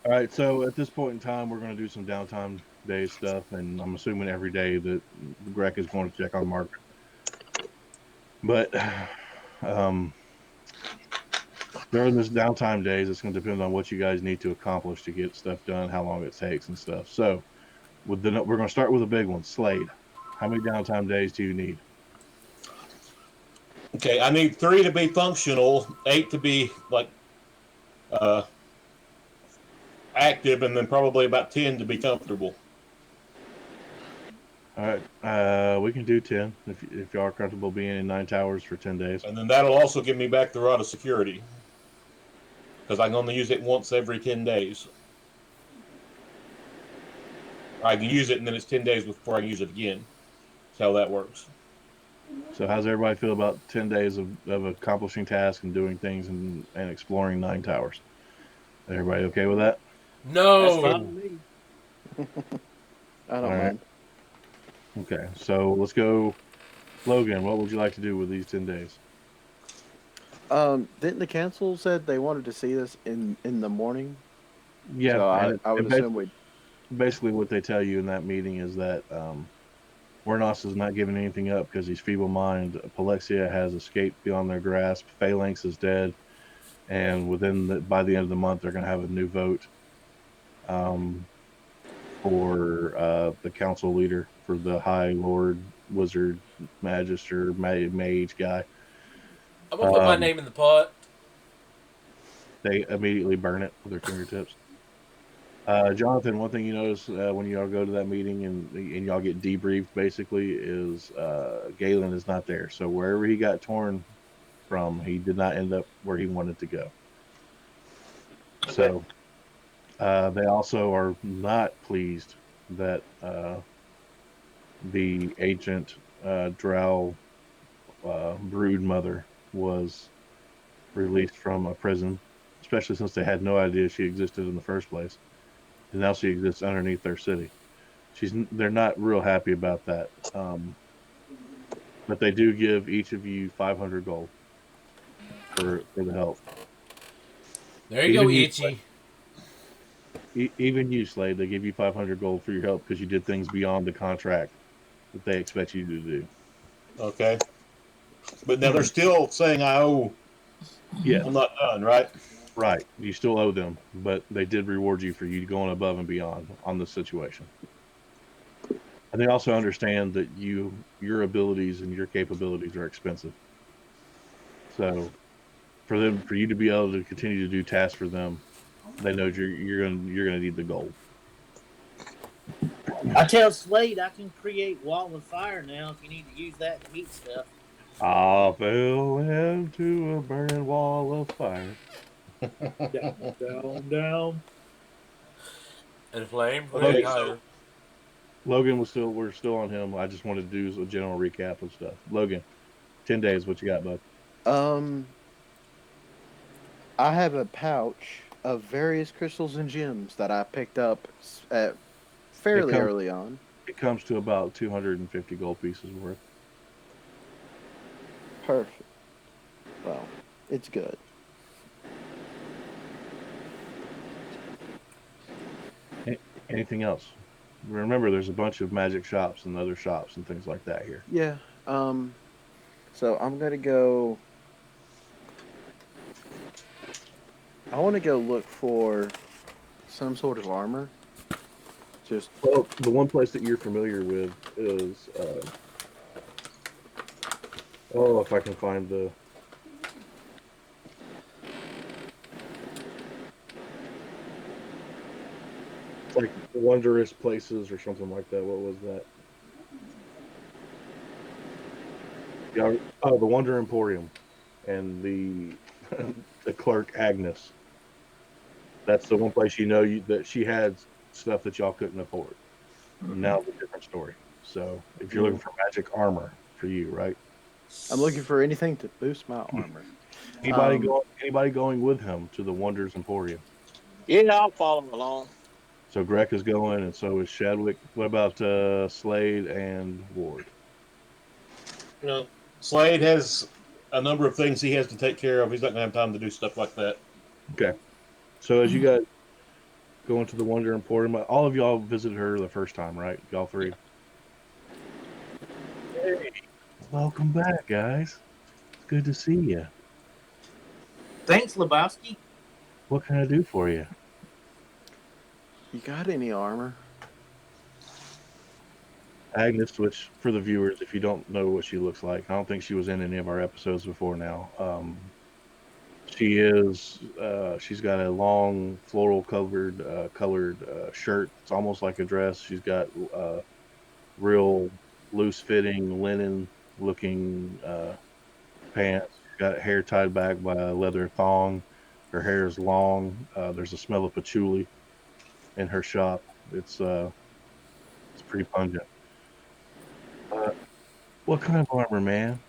All right, so at this point in time, we're going to do some downtime day stuff, and I'm assuming every day that Greg is going to check on Mark. But um, during this downtime days, it's going to depend on what you guys need to accomplish to get stuff done, how long it takes, and stuff. So, we're going to start with a big one, Slade. How many downtime days do you need? Okay, I need 3 to be functional, 8 to be like uh, active, and then probably about 10 to be comfortable. All right, we can do 10 if you are comfortable being in 9 towers for 10 days. And then that'll also give me back the rod of security because I can only use it once every 10 days. I can use it, and then it's 10 days before I can use it again. That's how that works. So, how's everybody feel about 10 days of accomplishing tasks and doing things and exploring 9 towers? Everybody okay with that? That's fine No. with me. I All don't right. mind. Okay. So let's go, Logan. What would you like to do with these 10 days? Didn't the council said they wanted to see this in the morning? Yeah, So and I would assume we. basically what they tell you in that meeting is that Wernos is not giving anything up because he's feeble-minded. Palexia has escaped beyond their grasp. Phalanx is dead, and by the end of the month, they're going to have a new vote um, for the council leader for the High Lord Wizard Magister Mage guy. I'm gonna put my Um, name in the pot. they immediately burn it with their fingertips. Jonathan, one thing you notice when y'all go to that meeting and y'all get debriefed basically is Galen is not there. So wherever he got torn from, he did not end up where he wanted to go. Okay. So they also are not pleased that the ancient Drow brood mother was released from a prison, especially since they had no idea she existed in the first place. And now she exists underneath their city. They're not real happy about that. But they do give each of you 500 gold for the help. There you go, Even you, Itchy. even you, Slade, they give you 500 gold for your help because you did things beyond the contract that they expect you to do. Okay. But now they're still saying I owe. Yes, I'm not done, right? right. You still owe them, but they did reward you for you going above and beyond on this situation. And they also understand that your abilities and your capabilities are expensive. So for you to be able to continue to do tasks for them, they know you're gonna need the gold. I tell Slade I can create wall of fire now if you need to use that to heat stuff. I fell into a burning wall of fire. Down, down, down. And flame way Okay, so higher. Logan we're still on him. I just wanted to do a general recap of stuff. Logan, 10 days. What you got, bud? Um, I have a pouch of various crystals and gems that I picked up at It fairly comes early on. it comes to about 250 gold pieces worth. Perfect. Well, it's good. Anything else? Remember, there's a bunch of magic shops and other shops and things like that here. Yeah. So I'm gonna go. I want to go look for some sort of armor. Just Well, the one place that you're familiar with is if I can find the it's like wondrous places or something like that. What was that? Yeah, the Wonder Emporium and the the clerk Agnes. That's the one place that she had stuff that y'all couldn't afford. Now it's a different story. So if you're looking mm, for magic armor for you, right? I'm looking for anything to boost my armor. Anybody Um, going? Anybody going with him to the Wonders Emporium? Yeah, I'll follow along. So Greg is going, and so is Shadwick. What about Slade and Ward? you know, Slade has a number of things he has to take care of. He's not going to have time to do stuff like that. Okay. So as you guys going to the Wonder Emporium. All of y'all visited her the first time, right? Y'all three. Hey, welcome back, guys. It's good to see you. Thanks, Lebowski. What can I do for you? You got any armor? Agnes, which for the viewers, if you don't know what she looks like, I don't think she was in any of our episodes before now. She's got a long floral colored shirt. It's almost like a dress. She's got real loose fitting linen looking pants. She's got hair tied back by a leather thong. Her hair is long. There's a smell of patchouli in her shop. It's pretty pungent. Uh, what kind of armor, man?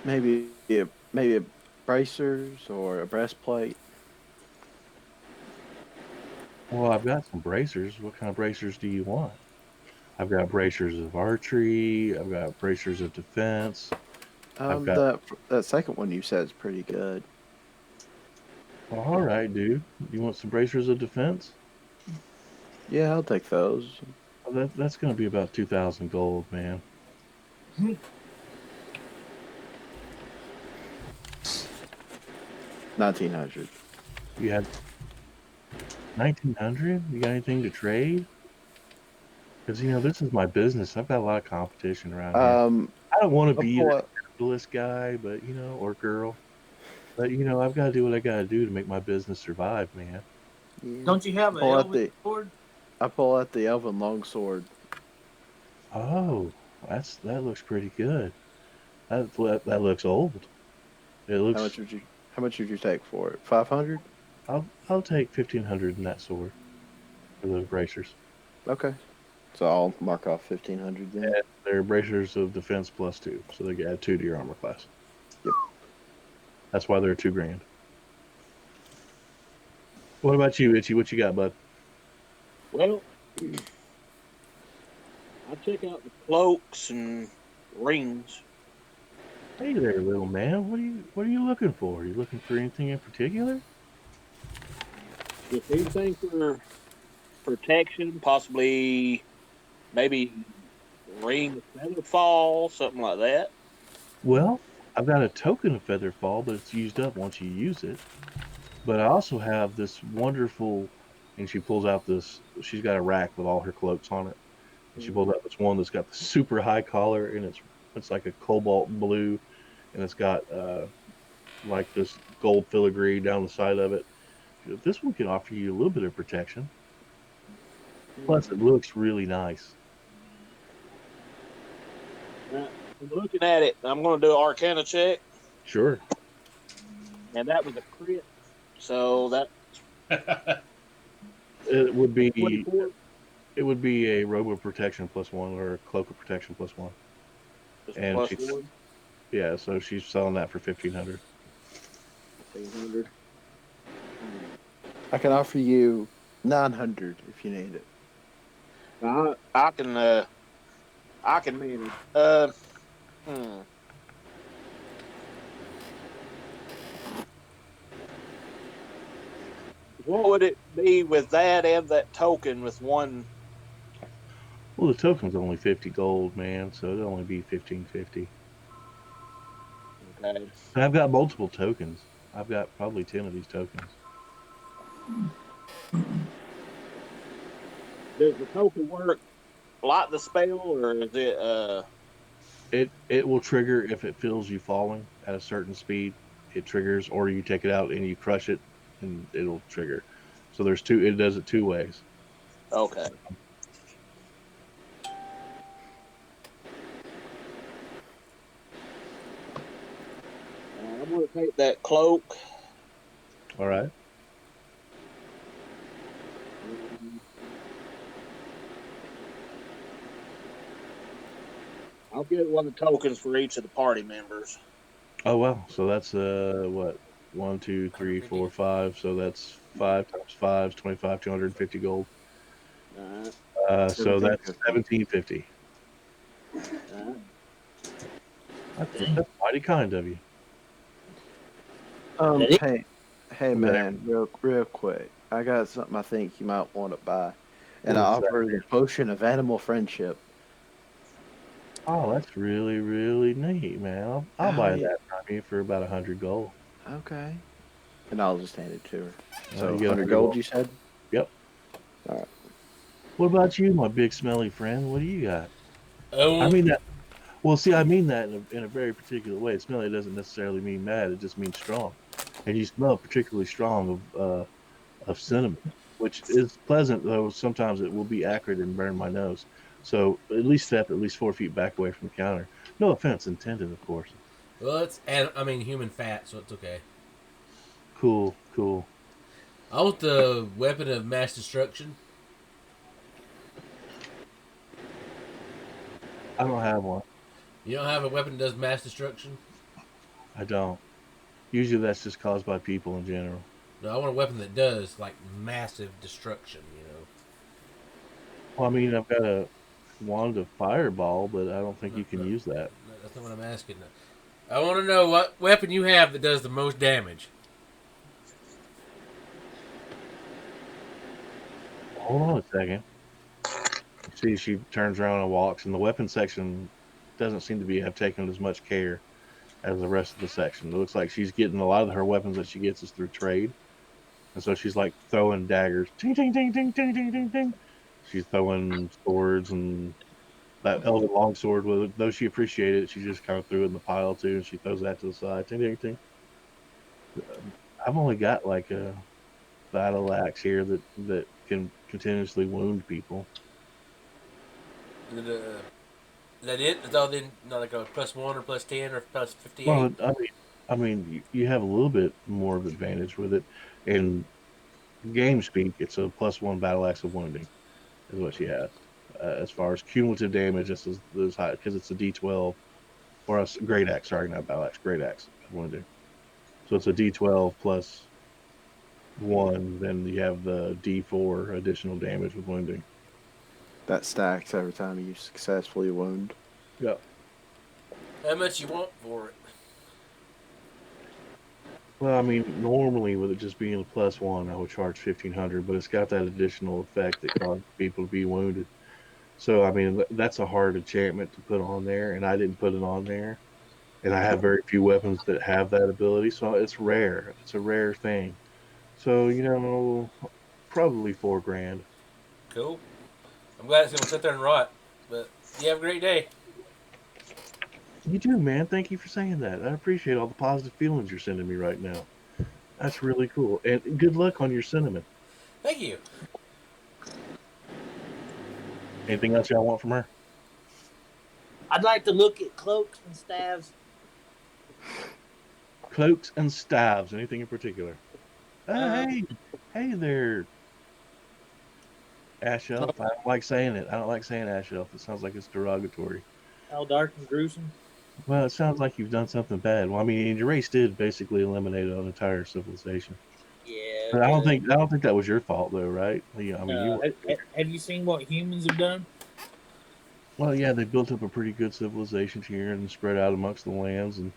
Maybe a bracers or a breastplate. Well, I've got some bracers. What kind of bracers do you want? I've got bracers of archery. I've got bracers of defense. I've got. That second one you said is pretty good. All right, dude. You want some bracers of defense? Yeah, I'll take those. Well, that's going to be about 2,000 gold, man. 1900. You had 1,900. You got anything to trade? Because this is my business. I've got a lot of competition around here. I don't want to I'll be pull the out. capitalist guy, but or girl. But I've got to do what I got to do to make my business survive, man. Yeah. Don't you have an Pull out elven sword? I pull out the elven longsword. Oh, that looks pretty good. That looks old. It How looks. much would you? How much would you take for it? 500. I'll take 1,500 in that sword for those bracers. Okay. So I'll mark off 1,500 then. And they're bracers of defense +2, so they add 2 to your armor class. Yep. That's why they're $2,000. What about you, Itchy? What you got, bud? Well, I'll check out the cloaks and rings. Hey there, little man. What are you looking for? Are you looking for anything in particular? If anything for protection, possibly maybe ring of feather fall, something like that. Well, I've got a token of feather fall, but it's used up once you use it. But I also have this wonderful, and she pulls out this. She's got a rack with all her cloaks on it, and she pulls out this one that's got the super high collar, and it's like a cobalt blue, and it's got like this gold filigree down the side of it. This one can offer you a little bit of protection. Plus, it looks really nice. I'm looking at it. I'm going to do an Arcana check, Sure. and that was a crit. So that It would be 24 it would be a robe of protection +1 or a cloak of protection +1. is And plus she's 1, yeah, so she's selling that for 1,500. 1,500. I can offer you 900 if you need it. I can manage. Hmm. What would it be with that and that token with one? Well, the token's only 50 gold, man, so it'll only be 1,550. Okay. And I've got multiple tokens. I've got probably 10 of these tokens. Does the token work like the spell, or is it? It will trigger if it feels you falling at a certain speed. It triggers, or you take it out and you crush it, and it'll trigger. So there's two. It does it 2 ways. Okay. I'm going to take that cloak. All right. I'll get one of the tokens for each of the party members. Oh wow. So that's what 1, 2, 3, 4, 5. So that's 5 times 5 is 25, 250 gold. All right. So that's 1750. 1,750. All right. That's mighty kind of you. Hey man, real quick. I got something I think you might want to buy, and I What's that? offer the potion of animal friendship. Oh, that's really, really neat, man. I'll Oh buy yeah, that from you for about 100 gold. okay. And I'll just hand it to her. So You get 100 100 gold, gold. you said? Yep. All right. What about you, my big smelly friend? What do you got? I Oh, mean that. Well, see, I mean that in a very particular way. Smelly doesn't necessarily mean mad; it just means strong. And you smell particularly strong of cinnamon, which is pleasant, though sometimes it will be acrid and burn my nose. So at least step at least 4 feet back away from the counter. No offense intended, of course. well, I mean human fat, so it's okay. Cool, cool. I want the weapon of mass destruction. I don't have one. You don't have a weapon that does mass destruction? I don't. Usually that's just caused by people in general. No, I want a weapon that does like massive destruction. Well, I mean, I've got a wand of fireball, but I don't think No, you can no, use that. no, that's not what I'm asking. I want to know what weapon you have that does the most damage. Hold on a second. See, she turns around and walks, and the weapon section doesn't seem to be have taken as much care as the rest of the section. It looks like she's getting a lot of her weapons that she gets is through trade, and so she's like throwing daggers, ting ting ting ting ting ting ting ting. She's throwing swords and that elven longsword. With though she appreciated it, she just kind of threw it in the pile too, and she throws that to the side. Ting ting ting. I've only got like a battle axe here that can continuously wound people. Is that it? Is all then not like a +1 or +10 or +58? Well, I mean, you have a little bit more of advantage with it. In game speak, it's a +1 battle axe of wounding, is what she has. As far as cumulative damage, it's as high because it's a D12 or a great axe. Sorry, not battle axe, great axe of wounding. So it's a D12 plus one. Then you have the D4 additional damage with wounding. That stacks every time you successfully wound. Yep. How much you want for it? Well, I mean, normally with it just being a +1, I would charge 1,500, but it's got that additional effect that causes people to be wounded. So, I mean, that's a hard enchantment to put on there, and I didn't put it on there. And I have very few weapons that have that ability, so it's rare. It's a rare thing. So, probably 4 grand. Cool. I'm glad it's gonna sit there and rot. But you have a great day. You do, man. Thank you for saying that. I appreciate all the positive feelings you're sending me right now. That's really cool. And good luck on your cinnamon. Thank you. Anything else y'all want from her? I'd like to look at cloaks and staves. Cloaks and staves. Anything in particular? Uh, Hey there, Ash Elf. I don't like saying it. I don't like saying Ash Elf. It sounds like it's derogatory. how dark and gruesome. Well, it sounds like you've done something bad. Well, I mean, your race did basically eliminate an entire civilization. Yeah. But I don't think that was your fault, though, right? Yeah, I mean, you. Have you seen what humans have done? Well, yeah, they built up a pretty good civilization here and spread out amongst the lands, and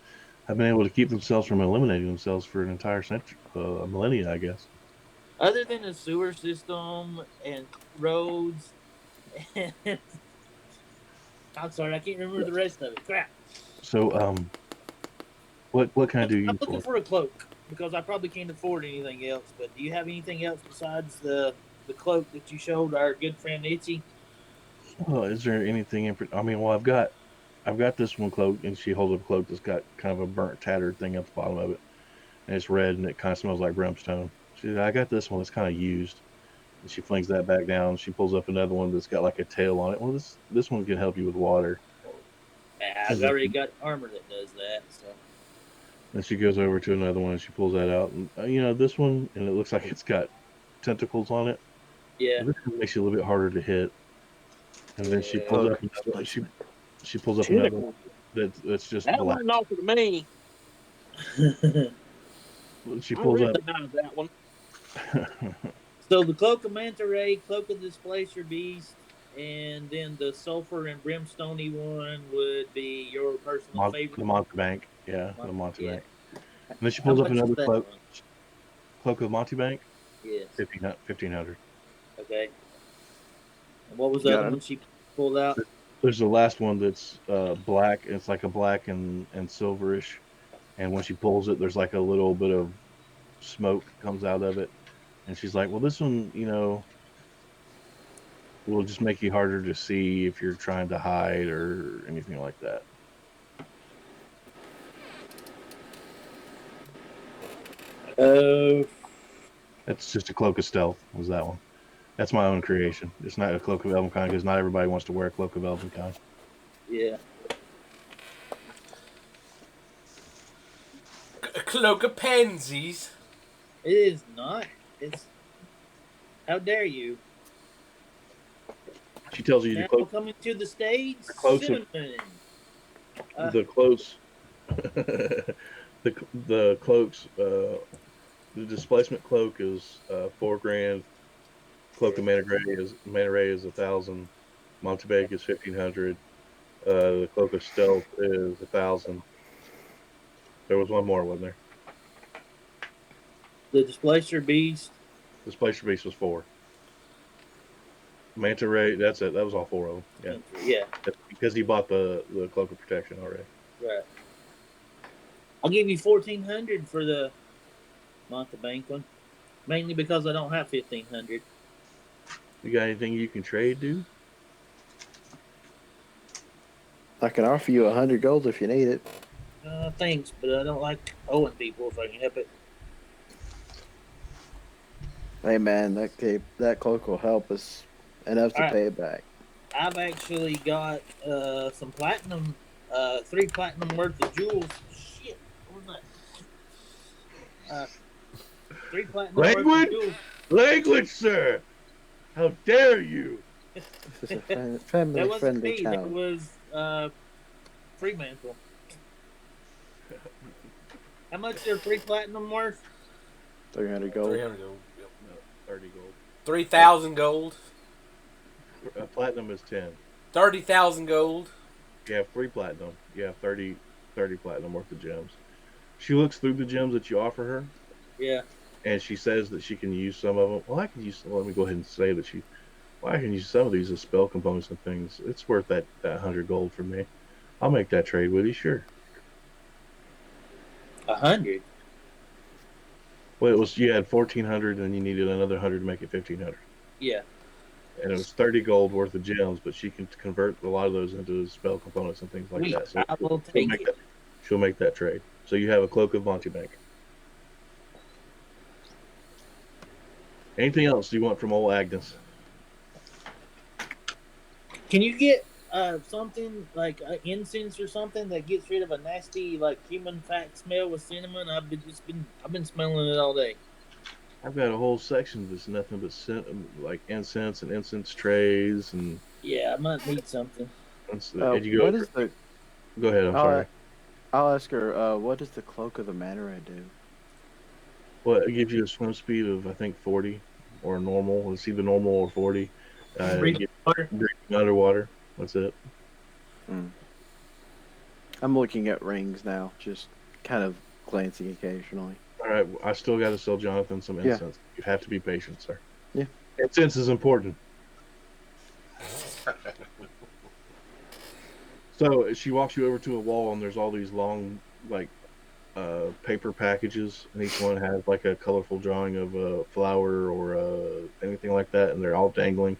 have been able to keep themselves from eliminating themselves for an entire century, millennia, I guess. Other than a sewer system and roads, and I'm sorry, I can't remember the rest of it. Crap. So, what can I do I'm you looking for? for a cloak because I probably can't afford anything else. But do you have anything else besides the cloak that you showed our good friend Itchy? Well, is there anything I mean, well, I've got this one cloak, and she holds up a cloak that's got kind of a burnt, tattered thing at the bottom of it, and it's red, and it kind of smells like brimstone. She said, I got this one that's kind of used, and she flings that back down. She pulls up another one that's got like a tail on it. Well, this one can help you with water. I've already got armor that does that. So And she goes over to another one, and she pulls that out, and this one, and it looks like it's got tentacles on it. yeah, This one makes it a little bit harder to hit. And then she pulls Cloak up another. She displacement. she pulls up another one that's just That black. wasn't offered to me. She I pulls up. recognize that one. so the cloak of manta ray, cloak of displacer beast, and then the sulfur and brimstony one would be your personal The favorite. Montebank. Yeah, the Yeah. Montebank. And then she How pulls up much is another that cloak, one? cloak of Montebank. Yes. 1500. Okay. And what was the Got other it. one she pulled out? There's the last one that's black. It's like a black and silverish, and when she pulls it, there's like a little bit of smoke comes out of it, and she's like, "Well, this one, will just make you harder to see if you're trying to hide or anything like that." Oh, That's just a cloak of stealth. Was that one? That's my own creation. It's not a cloak of Elvenkind because not everybody wants to wear a cloak of Elvenkind. yeah. A cloak of pansies. It is not. It's. How dare you? She tells you Now to coming to the stage, cloaks of cinnamon. the cloaks, the cloaks. The displacement cloak is 4 grand. Cloak of Mana Ray is 1,000. Montebank is 1,500. The cloak of stealth is 1,000. There was one more, wasn't there? The displacer beast. Displacer beast was 4. Manta Ray, that's it. That was all 4 of them. Yeah, Yeah. that's because he bought the cloak of protection already. Right. I'll give you 1,400 for the Montebank one, mainly because I don't have 1,500. You got anything you can trade, dude? I can offer you 100 gold if you need it. Thanks, but I don't like owing people if I can help it. Hey man, that cloak will help us enough to Alright. pay it back. I've actually got some platinum, 3 platinum worth of jewels. Shit, what was that? 3 platinum worth Language? of jewels. Language, sir! How dare you! This is a That family wasn't friendly me. channel. That was Fremantle. How much are 3 platinum worth? 300 gold. 300 gold. Yep. No, 30 gold. 3,000 gold. Platinum is 10. 30,000 gold. You have 3 platinum. You have 30 platinum worth of gems. She looks through the gems that you offer her, Yeah. and she says that she can use some of them. Well, let me go ahead and say that I can use some of these as spell components and things. It's worth that 100 gold for me. I'll make that trade with you, sure. 100. Well, you had 1,400, and you needed another 100 to make it 1,500. Yeah. And it was 30 gold worth of gems, but she can convert a lot of those into spell components and things like that. So I will take it. she'll make that trade. So you have a cloak of Montebank. Anything else you want from old Agnes? Can you get something like incense or something that gets rid of a nasty like human fat smell with cinnamon? I've been smelling it all day. I've got a whole section that's nothing but like incense and incense trays and. Yeah, I might need something. And you go. What is the? Go ahead. I'm sorry. I'll ask her. What does the cloak of the Mana Ray do? Well, it gives you a swim speed of I think 40 or normal. It's either normal or 40. Breathing water. Breathing underwater. That's it. I'm looking at rings now, just kind of glancing occasionally. All right, I still got to sell Jonathan some incense. Yeah. You have to be patient, sir. Yeah. Incense is important. So she walks you over to a wall, and there's all these long, like, paper packages, and each one has like a colorful drawing of a flower or anything like that, and they're all dangling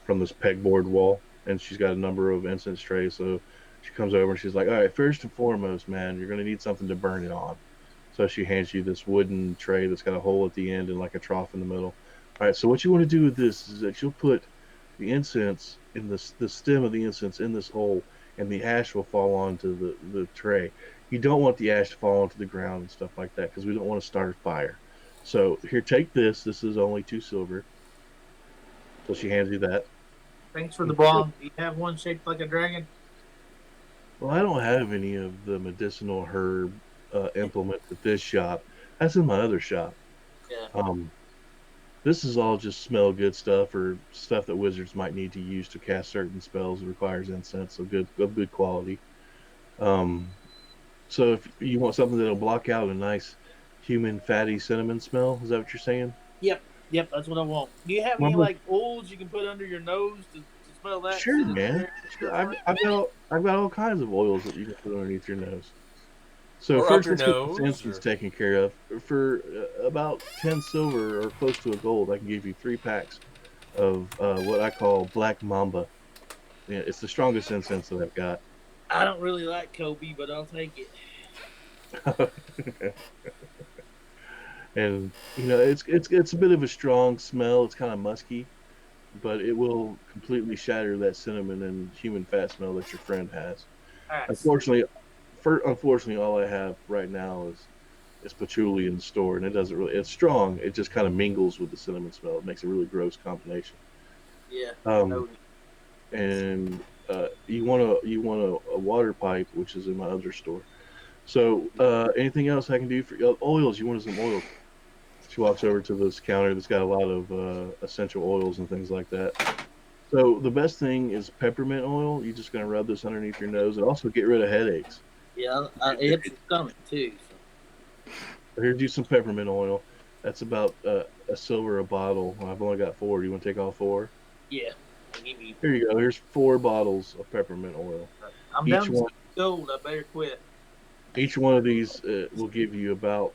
from this pegboard wall. And she's got a number of incense trays. So she comes over and she's like, "All right, first and foremost, man, you're gonna need something to burn it on." So she hands you this wooden tray that's got a hole at the end and like a trough in the middle. All right, so what you want to do with this is that you'll put the incense in the stem of the incense in this hole, and the ash will fall onto the tray. You don't want the ash to fall onto the ground and stuff like that because we don't want to start a fire. So here, take this. This is only 2 silver. So she hands you that. Thanks for the bomb. Do you have one shaped like a dragon? Well, I don't have any of the medicinal herb implements at this shop. That's in my other shop. Yeah. This is all just smell good stuff or stuff that wizards might need to use to cast certain spells that requires incense, so good quality. So if you want something that'll block out a nice human fatty cinnamon smell, is that what you're saying? Yep. Yep, that's what I want. Do you have any Remember? like oils you can put under your nose to smell that Sure, shit in the man. air and Sure. stuff I've, like I've that? got I've got all kinds of oils that you can put underneath your nose. So Or up first, your let's get the nose, Simpsons or taken care of. For about 10 silver or close to a gold, I can give you 3 packs of what I call Black Mamba. Yeah, it's the strongest incense that I've got. I don't really like Kobe, but I'll take it. And it's a bit of a strong smell. It's kind of musky, but it will completely shatter that cinnamon and human fat smell that your friend has. All right, sweet. Unfortunately, unfortunately, all I have right now is patchouli in the store, and it doesn't really. It's strong. It just kind of mingles with the cinnamon smell. It makes a really gross combination. Yeah, Um, no. and you want a water pipe, which is in my other store. So anything else I can do for oils? You wanted some oils. She walks over to this counter that's got a lot of essential oils and things like that. So the best thing is peppermint oil. You're just going to rub this underneath your nose and also get rid of headaches. Yeah, it hits the stomach too. So. Here's you some peppermint oil. That's about a silver a bottle. I've only got 4. Do you want to take all 4? Yeah, give me. Here you go. Here's 4 bottles of peppermint oil. I'm Each down to one, gold. I better quit. each one of these will give you about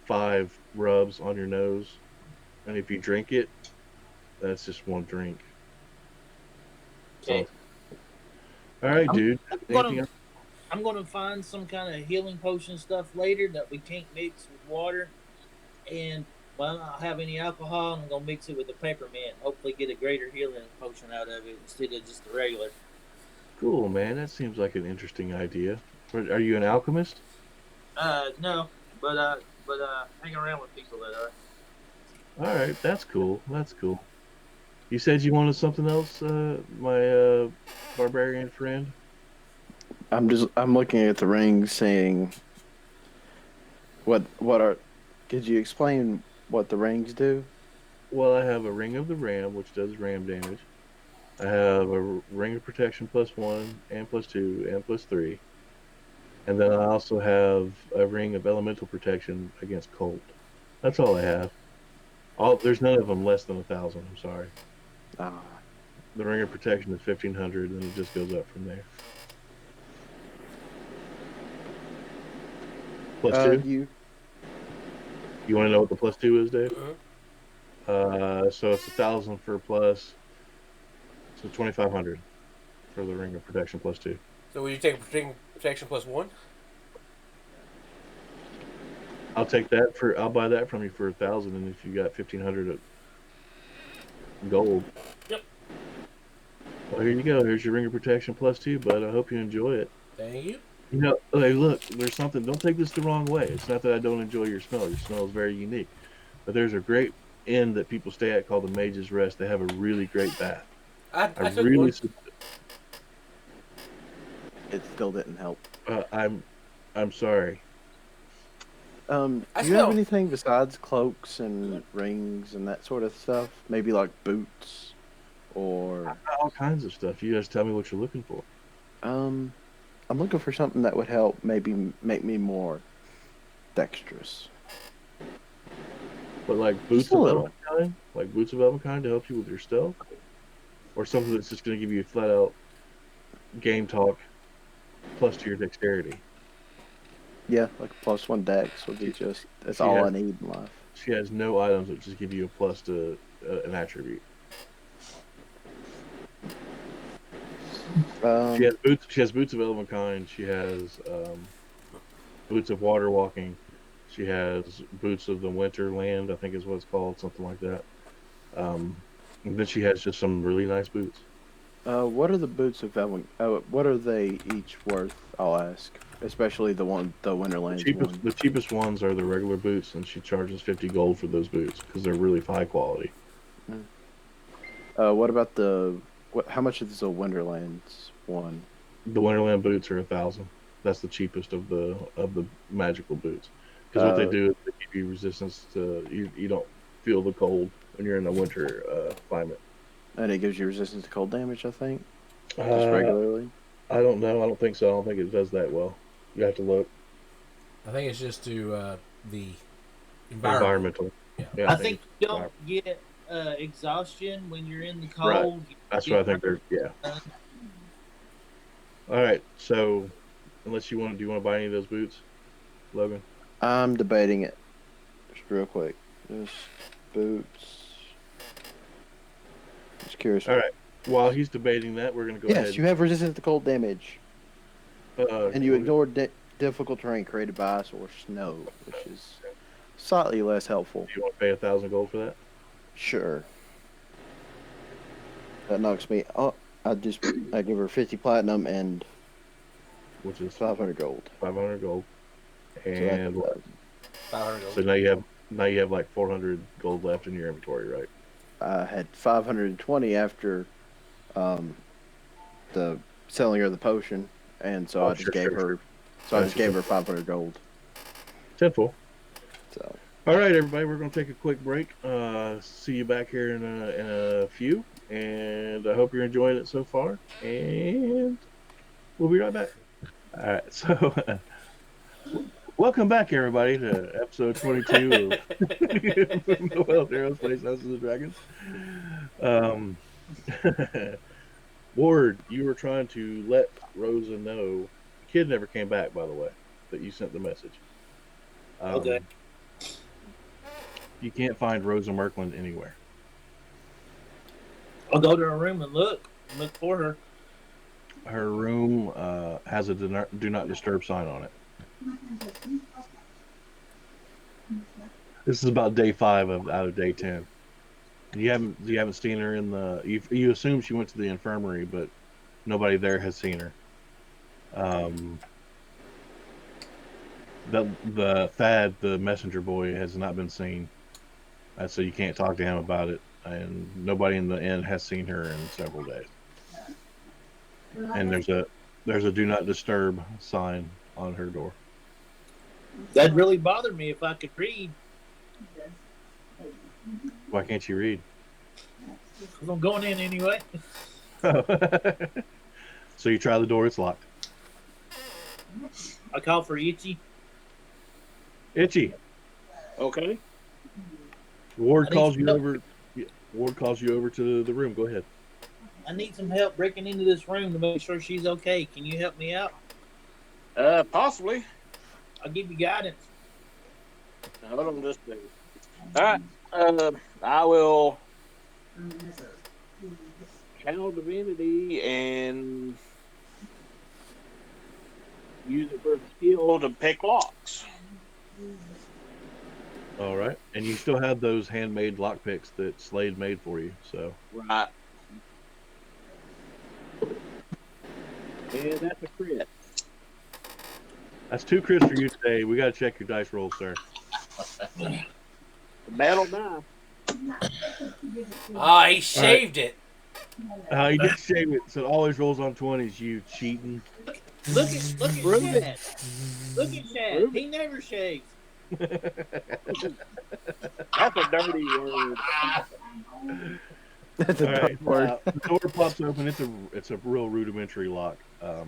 5 rubs on your nose, and if you drink it, that's just one drink. Okay, So, all right, I'm, dude. I'm Anything gonna else? I'm gonna find some kind of healing potion stuff later that we can't mix with water, and well, I don't have any alcohol. I'm gonna mix it with the peppermint. Hopefully, get a greater healing potion out of it instead of just the regular. Cool, man. That seems like an interesting idea. Are you an alchemist? No, but hang around with people that are. All right, that's cool. That's cool. You said you wanted something else, my barbarian friend. I'm looking at the rings, saying what are. Could you explain what the rings do? Well, I have a ring of the ram, which does ram damage. I have a ring of protection +1 and +2 and +3, and then I also have a ring of elemental protection against cold. That's all I have. All there's none of them less than 1,000. I'm sorry. Ah, The ring of protection is 1,500, and it just goes up from there. Plus two. you You want to know what the +2 is, Dave? uh, So it's 1,000 for plus, so 2,500 for the ring of protection +2. so will you take protection +1? I'll take that for. I'll buy that from you for 1,000, and if you got 1,500 gold, Yep. well, here you go. Here's your ring of protection +2, bud. I hope you enjoy it. Thank you. You know, hey, look, there's something. Don't take this the wrong way. It's not that I don't enjoy your smell. Your smell is very unique, but there's a great inn that people stay at called the Mage's Rest. They have a really great bath. I I took really, one. it still didn't help. I'm sorry. I Do you have smell. anything besides cloaks and rings and that sort of stuff? Maybe like boots, or All kinds of stuff. You guys tell me what you're looking for. I'm looking for something that would help maybe make me more dexterous. But like Just boots a of little. Elvenkind, like boots of Elvenkind to help you with your stealth, or something that's just going to give you a flat out game talk plus to your dexterity. Yeah, like a +1 dex would be just that's She all has I need in life. she has no items that just give you a plus to an attribute. She Um, has boots. She has boots of Elvenkind. She has boots of water walking. She has boots of the Winterland. I think is what it's called, something like that. Um, and then she has just some really nice boots. what are the boots of Elwyn? What are they each worth? I'll ask, especially the Winterlands one. The cheapest ones are the regular boots, and she charges 50 gold for those boots because they're really high quality. Mm. What about the what? How much is the Winterlands one? The Winterland boots are 1,000. That's the cheapest of the magical boots because what they Uh, do is they give you resistance to you don't feel the cold when you're in the winter climate. and it gives you resistance to cold damage, I think, just Uh, regularly. I don't know. I don't think so. I don't think it does that well. You have to look I think it's just to the environment. environmental. Yeah. Yeah, I think you it's don't get exhaustion when you're in the Right. cold. You That's what I get think. They're yeah. All right. So, unless you want, do you want to buy any of those boots, Logan? I'm debating it. Just real quick. Just boots. Just curious. All right. While he's debating that, we're gonna go Yes, ahead. you have resistance to cold damage, and you Go ahead. ignore difficult terrain created by ice or snow, which is slightly less helpful. Do you want to pay 1,000 gold for that? Sure. That knocks me. Oh, I give her 50 platinum and Which is 500 gold. 500 gold. So And that's 500 so gold. now you have like 400 gold left in your inventory, right? I had 520 after the selling her the potion, and so I just gave her. So I just gave her 500 gold. Tenfold. So All right, everybody, we're going to take a quick break. See you back here in a few, and I hope you're enjoying it so far. And we'll be right back. All right, so welcome back, everybody, to episode 22 of Noel Aerospace Houses of Dragons. Ward, you were trying to let Rosa know. The kid never came back, by the way, that you sent the message. Okay. You can't find Rosa Merkland anywhere. I'll go to her room and look for her. Her room has a do not disturb sign on it. This is about day 5 out of day 10. You haven't seen her in the. You assume she went to the infirmary, but nobody there has seen her. The Thad, the messenger boy, has not been seen, so you can't talk to him about it. And nobody in the inn has seen her in several days. And there's a do not disturb sign on her door. That'd really bother me if I could read. Why can't you read? Because I'm going in anyway. So you try the door, it's locked. I call for Itchy. Itchy. Okay. Ward I need calls some you help. over. Ward calls you over to the room. Go ahead. I need some help breaking into this room to make sure she's okay. Can you help me out? Possibly. I'll give you guidance. Hold on just a second. All right. I will channel divinity and use it for skill to pick locks. All right, and you still have those handmade lockpicks that Slade made for you. So Right. And that's a crit. that's 2 crits for you today. We got to check your dice rolls, sir. The battle die. Ah, he shaved it. He did shave it, so it always rolls on 20s. You cheating. Look at Chad. Look at Chad. He never shaves. That's a dirty word. that's a All tough right, word. the door pops open. It's a real rudimentary lock. The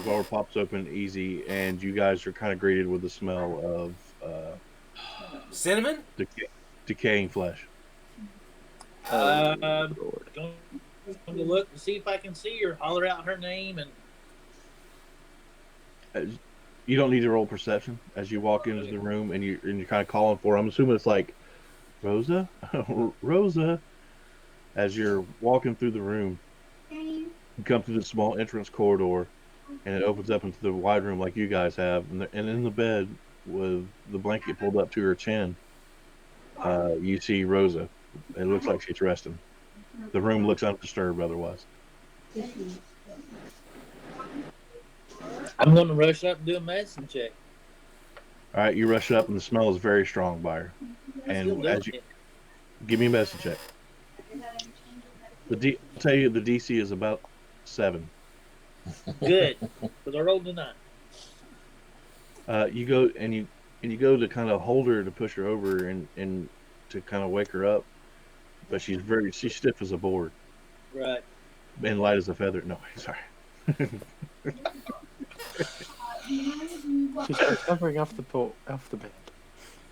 door pops open easy, and you guys are kind of greeted with the smell of Cinnamon? decaying flesh. Going Lord. to look to see if I can see her. Holler out her name and You don't need to roll perception as you walk into the room, and you're kind of calling for her. I'm assuming it's like Rosa, Rosa. As you're walking through the room, you come through the small entrance corridor, and it opens up into the wide room like you guys have. And in the bed, with the blanket pulled up to her chin, you see Rosa. It looks like she's resting. The room looks undisturbed otherwise. I'm going to rush up and do a medicine check. All right, you rush up, and the smell is very strong by her. And as you give me a medicine check. I'll tell you the DC is about 7. Good, because I rolled a 9. You go and you go to kind of hold her to push her over and to kind of wake her up, but she's stiff as a board Right. and light as a feather. No, sorry. She's recovering off the bed.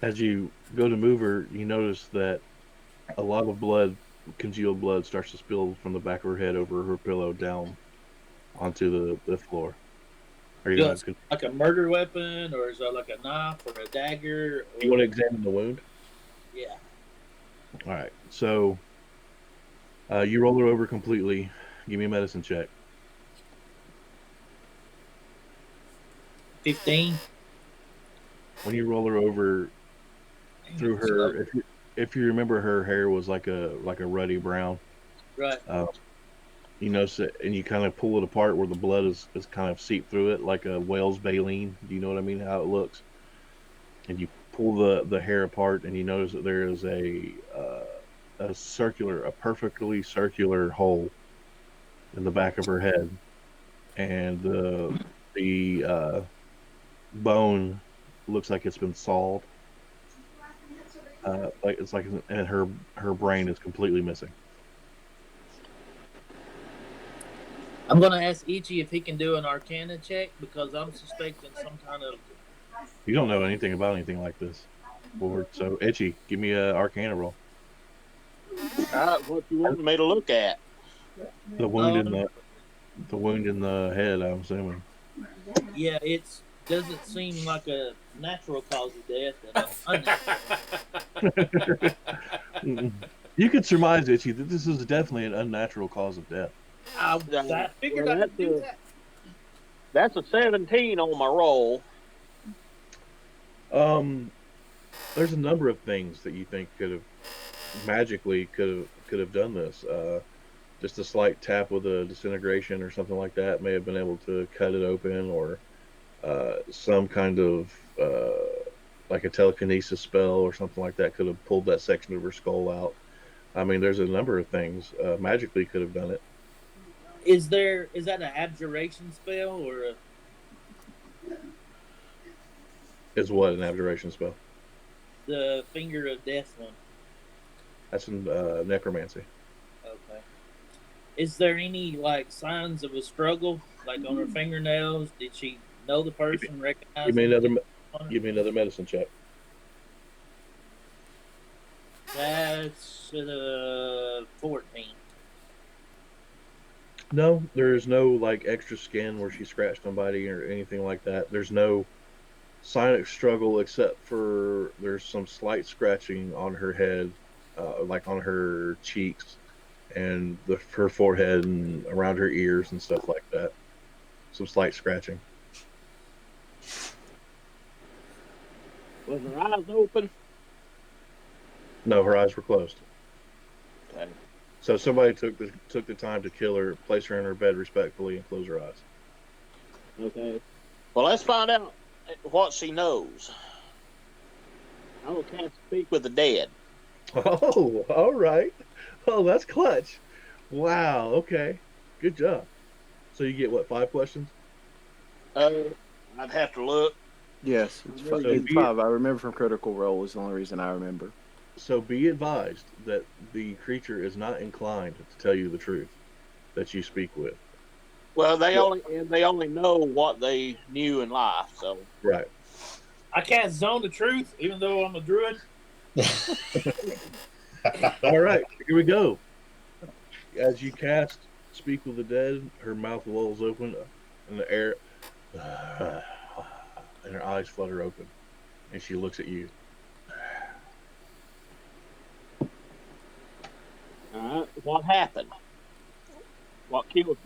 As you go to move her, you notice that a lot of blood, congealed blood, starts to spill from the back of her head over her pillow down onto the floor. Are you Just gonna? like a murder weapon, or is that like a knife or a dagger? You want to examine the wound? Yeah. All right. So you roll her over completely. Give me a medicine check. 15. When you roll her over through So, her, if you remember, her hair was like a ruddy brown. right. Uh, you notice it, and you kind of pull it apart where the blood is kind of seeped through it, like a whale's baleen. Do you know what I mean? How it looks, and you pull the hair apart, and you notice that there is a perfectly circular hole in the back of her head, and the bone looks like it's been sawed. Like it's like, and her brain is completely missing. I'm going to ask Ichi if he can do an Arcana check because I'm suspecting some kind of. You don't know anything about anything like this, Lord. So, Itchy, give me a Arcana roll. All right, what you wanted me to look at? The wound in the wound in the head. I'm assuming. Yeah, it doesn't seem like a natural cause of death and an unnatural. You could surmise, Itchy, that this is definitely an unnatural cause of death. I figured Well, I could do that. that's a 17 on my roll. There's a number of things that you think could have done this. Just a slight tap with a disintegration or something like that may have been able to cut it open, or some kind of like a telekinesis spell or something like that could have pulled that section of her skull out. I mean, there's a number of things magically could have done it. Is that an abjuration spell or Is what an abjuration spell? the finger of death one? That's in necromancy. Okay. Is there any like signs of a struggle, like on her fingernails? Did she know the person, recognize Give me them? another. Give me another medicine check. That's 14. No, there's no like extra skin where she scratched somebody or anything like that. There's no sign of struggle except for there's some slight scratching on her head, like on her cheeks and her forehead and around her ears and stuff like that. Some slight scratching. Was her eyes open? No, her eyes were closed. Okay. So somebody took the time to kill her, place her in her bed respectfully, and close her eyes. Okay. Well, let's find out what she knows. I will cast Speak with the Dead. Oh, all right. Oh, that's clutch. Wow. Okay. Good job. So you get what, 5 questions? I'd have to look. Yes, it's 5. I remember from Critical Role is the only reason I remember. So be advised that the creature is not inclined to tell you the truth that you speak with. Well, they only know what they knew in life. So Right. I can't zone the truth, even though I'm a druid. All right. Here we go. As you cast Speak with the Dead, her mouth lolls open in the air, and her eyes flutter open, and she looks at you. what happened? What killed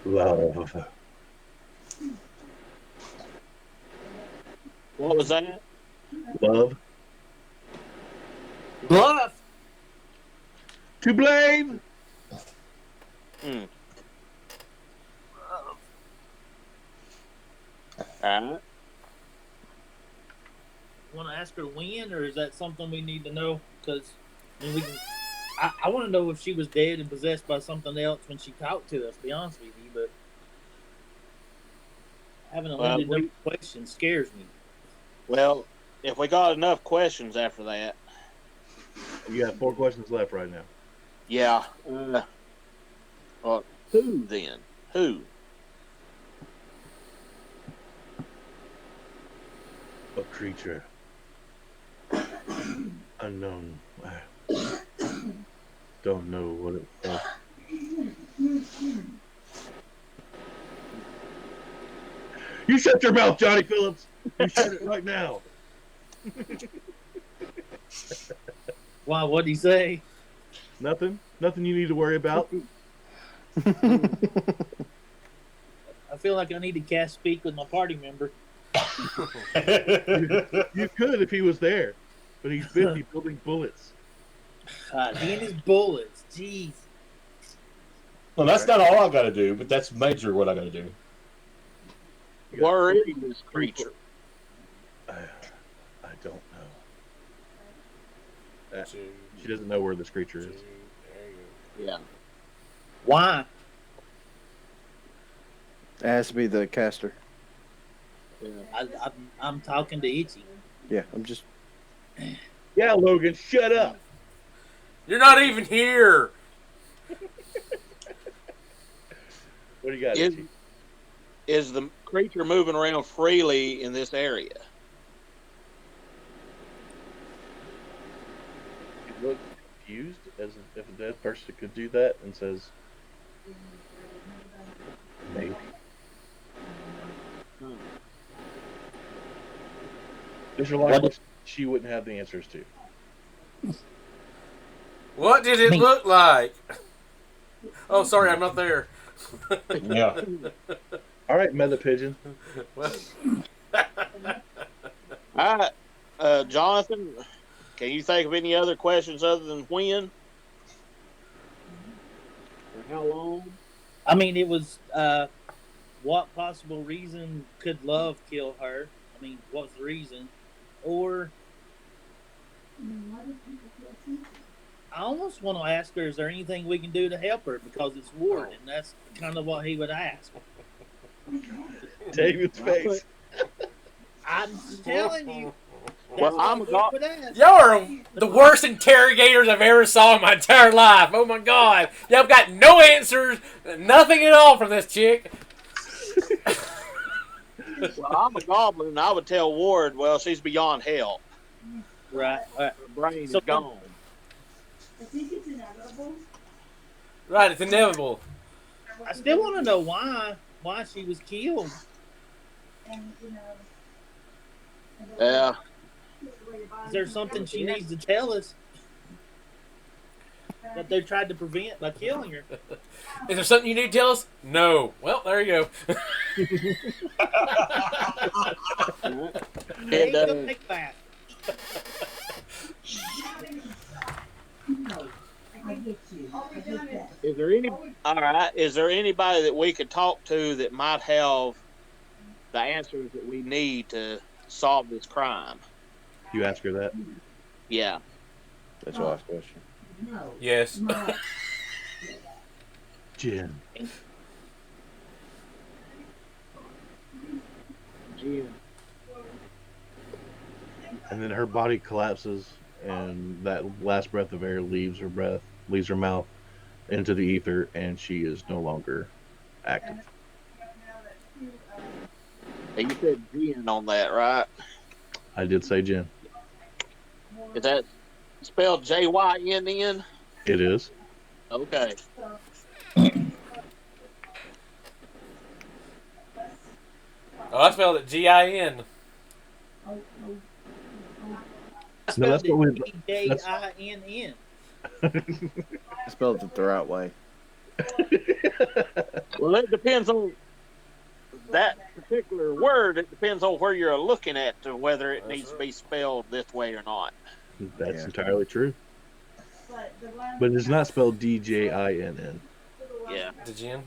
you? Love. What was that? Love. Bluff. To blame. Hmm. Alright. Want to ask her when, or is that something we need to know? Because I mean, we can. I want to know if she was dead and possessed by something else when she talked to us. To be honest with you, but having a limited number of questions scares me. Well, if we got enough questions after that. You have 4 questions left right now. Yeah. Who then? Who? creature. Unknown. I don't know what it was. You shut your mouth, Johnny Phillips. You shut it right now. Why? What'd he say? Nothing. Nothing you need to worry about. I feel like I need to cast speak with my party member. You could if he was there, but he's busy building bullets. God, he and his bullets. Jeez. Well, that's not all I got to do, but that's major what I got to do. Where is this creature? I don't know. She doesn't know where this creature is. Yeah. Why? It has to be the caster. Yeah. I'm talking to Itchy. Yeah, I'm just. Yeah, Logan, shut up. You're not even here. What do you got? Is, Itchy? is the creature moving around freely in this area? He looked confused, as if a dead person could do that, and says, "Maybe." Those are like she wouldn't have the answers to. What did it look like? Oh, sorry, I'm not there. Yeah. All right, Mother Pigeon. Well, All right, Jonathan, can you think of any other questions other than when? Or how long? I mean, it was what possible reason could love kill her? I mean, what's the reason? Or I almost want to ask her, is there anything we can do to help her? Because it's Ward, and that's kind of what he would ask. David's face. I'm telling you. Well, I'm a god. y'all are the worst interrogators I've ever saw in my entire life. Oh my god. Y'all got no answers, nothing at all from this chick. Well, I'm a goblin, and I would tell Ward, well, she's beyond help. Right. Her brain is So- gone. I think it's inevitable. Right, it's inevitable. I still want to know why she was killed. And, you know. Yeah. Is there something she needs to tell us that they tried to prevent by killing her? Is there something you need to tell us? No. Well, there you go. Hey, And, go take that. I get you. I get that. is there any? All right. Is there anybody that we could talk to that might have the answers that we need to solve this crime? You ask her that. Yeah. That's the last question. No. Yes. No. Jen. And then her body collapses, and that last breath of air leaves her mouth into the ether, and she is no longer active. And you said Jen on that, right? I did say Jen. Is that spelled Jynn? It is. Okay. Oh, I spelled it Gin. No, that's what we. Jinn. I spelled it the right way. Well, it depends on that particular word. It depends on where you're looking at to whether it needs to be spelled this way or not. That's Yeah. entirely true. But it's not spelled Djinn. Yeah. The Gin.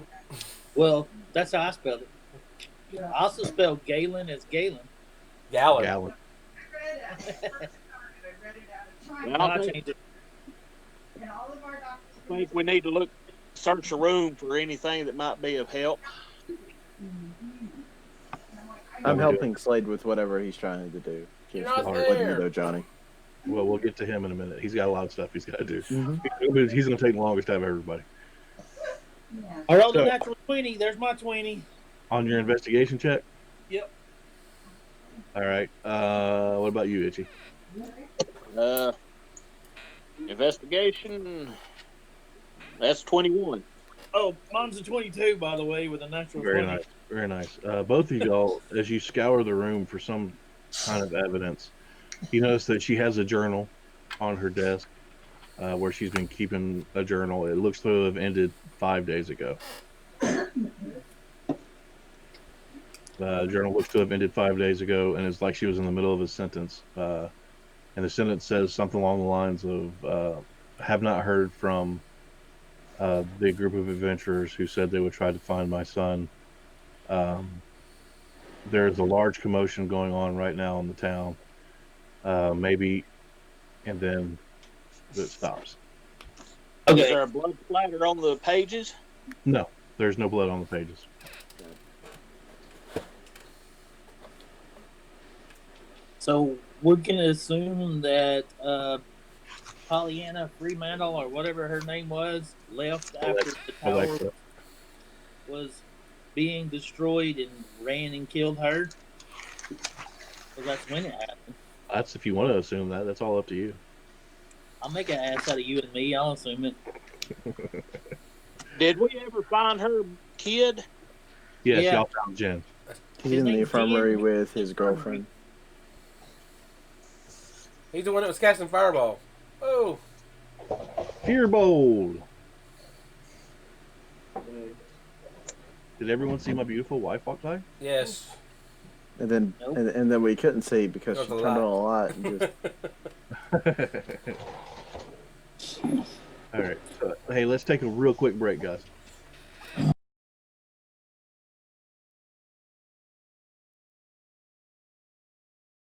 Well, that's how I spelled it. I also spelled Galen as Galen. Gallon. Gallon. Well, I I think, changed it. I think we need to search the room for anything that might be of help. I'm helping Slade with whatever he's trying to do. You're Just not letting you there. know, Johnny. Well, we'll get to him in a minute. He's got a lot of stuff he's got to do. Mm-hmm. He's going to take the longest out of everybody. I rolled a So- natural 20. There's my 20. On your investigation check, Yep. All right. What about you, Itchy? Investigation. That's 21. Oh, mine's a 22, by the way, with a natural Very 20. nice. Very nice. Both of y'all, as you scour the room for some kind of evidence, you notice that she has a journal on her desk where she's been keeping a journal. It looks to have ended 5 days ago. The journal looks to have ended 5 days ago, and it's like she was in the middle of a sentence. And the sentence says something along the lines of, have not heard from the group of adventurers who said they would try to find my son. Um, there's a large commotion going on right now in the town. Maybe, and then it stops. Is Okay. there a blood splatter on the pages? No, there's no blood on the pages. So we can assume that Pollyanna Fremantle, or whatever her name was, left after the tower Alexa. was being destroyed and ran and killed her. Well, that's when it happened. That's if you want to assume that. That's all up to you. I'll make an ass out of you and me. I'll assume it. Did we ever find her kid? Yes, Yeah. y'all found Jen. He's His in the name's infirmary Jen. with his girlfriend. He's the one that was casting fireball. Oh, Fearbold. Did everyone see my beautiful wife walk by? yes. And then Nope. and then we couldn't see because There she was turned a on a light and just All right. So, hey, let's take a real quick break, guys.